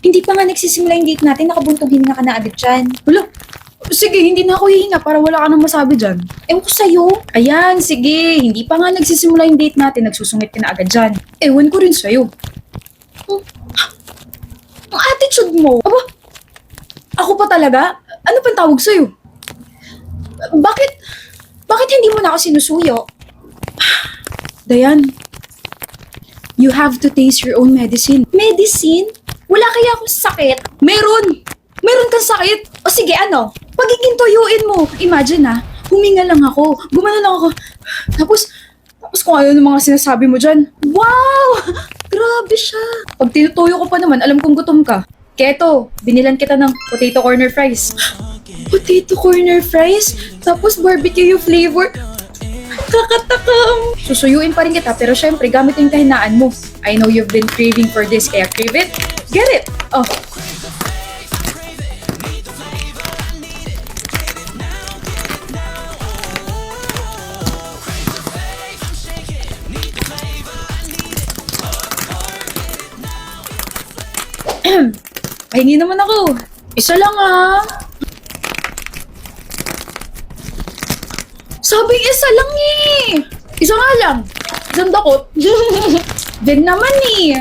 Hindi pa nga nagsisimula yung date natin, nakabuntong hininga ka na agad dyan. Wala. Sige, hindi na ako hihinga para wala ka nang masabi dyan. Ewan ko sa'yo. Ayan, sige. Hindi pa nga nagsisimula yung date natin, nagsusungit ka na agad dyan. Ewan ko rin sa'yo. Ang attitude mo. Aba, ako pa talaga? Ano pang tawag sa'yo? Bakit hindi mo na ako sinusuyo? Dayan, you have to taste your own medicine. Medicine? Wala kaya akong sakit? Meron! Meron kang sakit! O sige, ano? Pagiging tuyuin mo. Imagine huminga lang ako. Gumano lang ako. Tapos kung ano ng mga sinasabi mo dyan. Wow! Grabe siya. Pag tinutuyo ko pa naman, alam kong gutom ka. Kaya eto, binilan kita ng potato corner fries. Potato corner fries? Tapos barbecue yung flavor? Kakatakam. Susuyuin pa rin kita, pero syempre, gamit yung kahinaan mo. I know you've been craving for this, kaya crave it, get it! Oh. Pahingi naman ako. Isa lang ah. Sabi isa lang eh. Isa nga lang. Isang dakot. Din naman eh.